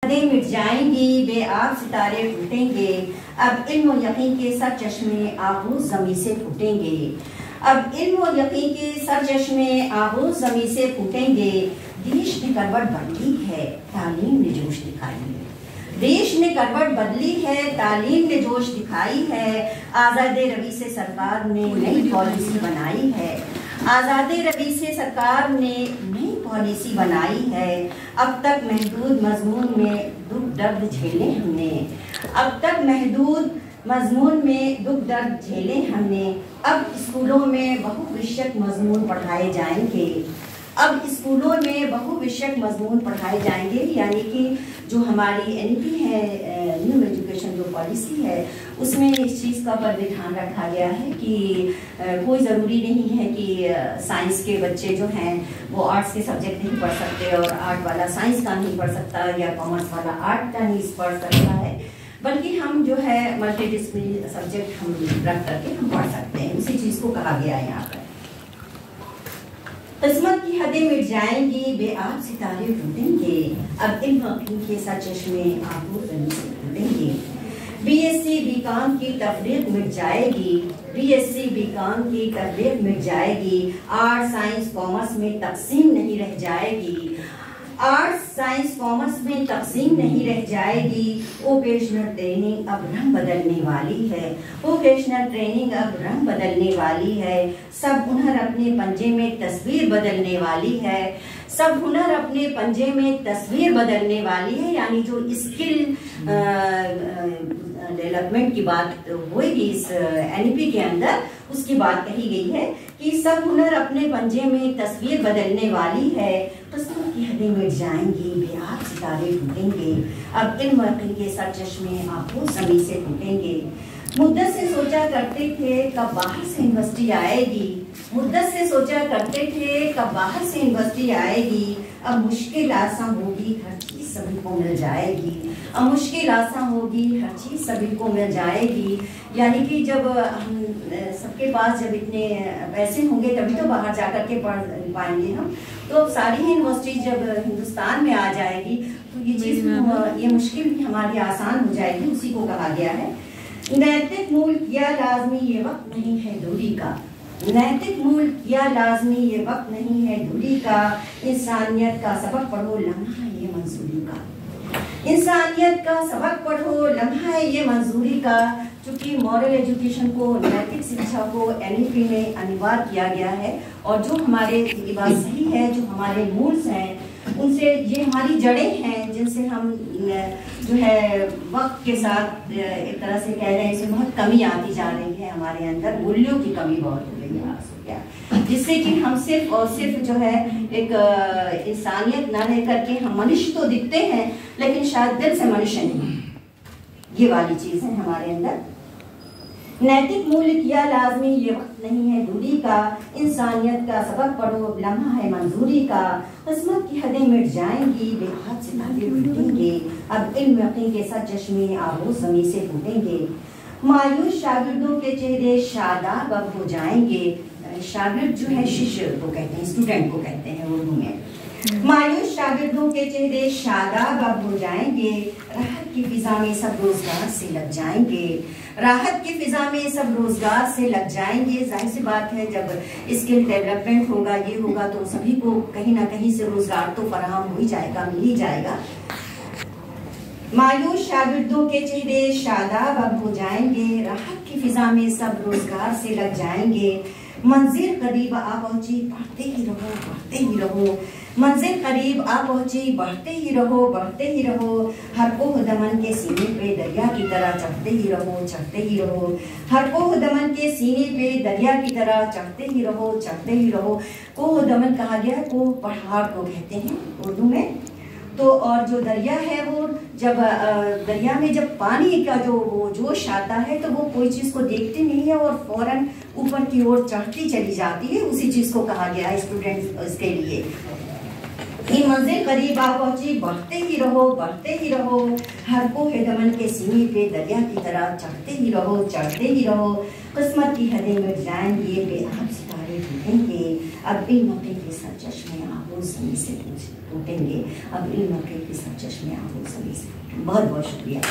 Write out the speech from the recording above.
हदें मिट जाएंगी, बेआब सितारे टूटेंगे। अब इल्म और यकीन के सर चश्मे आबूज ज़मीं से फूटेंगे। अब इल्म और यकीन के सर चश्मे आबूज ज़मीं से फूटेंगे। देश ने करवट बदली है, तालीम ने जोश दिखाई है। देश ने करवट बदली है, तालीम ने जोश दिखाई है। आज़ाद रवी से सरकार ने नई पॉलिसी बनाई है। आज़ाद रवी से सरकार ने नई पॉलिसी बनाई है। अब तक महदूद मजमून में दुख दर्द झेले हमने। अब तक महदूद मजमून में दुख दर्द झेले हमने। अब स्कूलों में बहुविषयक मजमून पढ़ाए जाएंगे। अब स्कूलों में बहुविषयक मजमून पढ़ाए जाएंगे, यानी कि जो हमारी NEP है, न्यू एजुकेशन जो पॉलिसी है, उसमें इस चीज़ का पर ध्यान रखा गया है कि कोई ज़रूरी नहीं है कि साइंस के बच्चे जो हैं वो आर्ट्स के सब्जेक्ट नहीं पढ़ सकते और आर्ट वाला साइंस का नहीं पढ़ सकता या कॉमर्स वाला आर्ट का नहीं पढ़ सकता है, बल्कि हम जो है मल्टीडिसिप्लिनरी सब्जेक्ट हम रख करके हम पढ़ सकते हैं। उसी चीज़ को कहा गया है यहाँ पर। किस्मत की हदें मिट जाएंगी, बेआब सितारे टूटेंगे। अब इल्म के सर चश्मे आबूज ज़मीं से फूटेंगे। BSc BCom की तफरीक मिट जाएगी। BSc BCom की तफरीक मिट जाएगी। आर्ट साइंस कॉमर्स में तकसीम नहीं रह जाएगी। आर्ट्स साइंस कॉमर्स में तकसीम नहीं रह जाएगी। वोकेशनल ट्रेनिंग अब रंग बदलने वाली है। वोकेशनल ट्रेनिंग अब रंग बदलने वाली है। सब हुनर अपने पंजे में तस्वीर बदलने वाली है। सब हुनर अपने पंजे में तस्वीर बदलने वाली है, यानी जो स्किल डेवलपमेंट की बात होगी इस NEP के अंदर, उसकी बात कही गई है कि सब हुनर अपने पंजे में तस्वीर बदलने वाली है। किस्मत की हदें मिट जाएंगी, बेआब सितारे टूटेंगे। अब इल्म के सर चश्मे आबूज ज़मीं से फूटेंगे। मुद्दत से सोचा करते थे कब बाहर से यूनिवर्सिटी आएगी। मुद्दत से सोचा करते थे कब बाहर से यूनिवर्सिटी आएगी। अब मुश्किल आसान होगी, हर चीज सभी को मिल जाएगी। अब मुश्किल आसान होगी, हर चीज सभी को मिल जाएगी। यानी कि जब हम सबके पास जब इतने पैसे होंगे तभी तो बाहर जाकर के पढ़ पाएंगे हम। तो सारी यूनिवर्सिटी जब हिंदुस्तान में आ जाएगी तो ये चीज ये मुश्किल भी हमारी आसान हो जाएगी। उसी को कहा गया है। नैतिक मूल या लाजमी ये वक्त नहीं है दूरी का। नैतिक मूल या लाजमी ये वक्त नहीं है दूरी का। इंसानियत का सबक पढ़ो, लम्हा है ये मंजूरी का। इंसानियत का सबक पढ़ो, लम्हा है ये मंजूरी का। चूंकि मॉरल एजुकेशन को, नैतिक शिक्षा को NEP में अनिवार्य किया गया है और जो हमारे, ये बात सही है, जो हमारे मूल्स हैं उनसे, ये हमारी जड़ें हैं जिनसे हम जो है वक्त के साथ एक तरह से कह रहे हैं इसमें बहुत कमी आती जा रही है। हमारे अंदर मूल्यों की कमी बहुत हो रही है, जिससे कि हम सिर्फ और सिर्फ जो है एक इंसानियत ना लेकर के हम मनुष्य तो दिखते हैं लेकिन शायद दिल से मनुष्य नहीं, ये वाली चीज है हमारे अंदर। नैतिक मूल्य किया लाजमी ये वक्त नहीं है दूरी का। इंसानियत का सबक पढ़ो, लम्हा है मंजूरी का। किस्मत की हदें मिट जाएंगी, बेहाद सितारे टूटेंगे। अब इल्म यकीन के सर चश्मे आबूज ज़मीं से फूटेंगे। मायूस शागिर्दों के चेहरे शादाब अब हो जाएंगे। शागिर्द जो है शिष्य को कहते हैं, स्टूडेंट को कहते हैं उर्दू में। मायूस शागिर्दों के चेहरे शादाब अब हो जाएंगे। राहत की फिजा में सब रोजगार से लग जाएंगे। राहत की फिजा में सब रोजगार से लग जाएंगे। जाहिर सी बात है, जब स्किल डेवलपमेंट होगा, ये होगा, तो सभी को कहीं ना कहीं से रोजगार तो फराहम हो ही जाएगा, मिल ही जाएगा। मायूस शागिर्दों के चेहरे शादाब अब हो जाएंगे। राहत की फिजा में सब रोजगार से लग जाएंगे। मंजिल करीब आ पहुंची, बढ़ते ही रहो, बढ़ते ही रहो। मंजिल करीब आ पहुंची, बढ़ते ही रहो, बढ़ते ही रहो। हर कोह दमन के सीने पे दरिया की तरह चढ़ते ही रहो, चढ़ते ही रहो। हर कोह दमन के सीने पे दरिया की तरह चढ़ते ही रहो, चढ़ते ही रहो। कोह दमन कहा गया, कोह पहाड़ को कहते हैं उर्दू में। तो और जो दरिया है वो जब दरिया में जब पानी का जो वो जोश आता है तो वो कोई चीज़ को देखती नहीं है और फौरन ऊपर की ओर चढ़ती चली जाती है। उसी चीज़ को कहा गया है स्टूडेंट्स इसके लिए। ये मंजिल करीब आ पहुंची, बढ़ते ही रहो, बढ़ते ही रहो। हर कोह दमन के सीने पे दरिया की तरह चढ़ते ही रहो, चढ़ते ही रहो। किस्मत की हदें मिट जाएंगी, बेआब सितारे टूटेंगे। अब इल्म के सब चश्मे आबो सभी से टूटेंगे, अब इल्म के सब चश्मे आबो सभी से। बहुत बहुत शुक्रिया।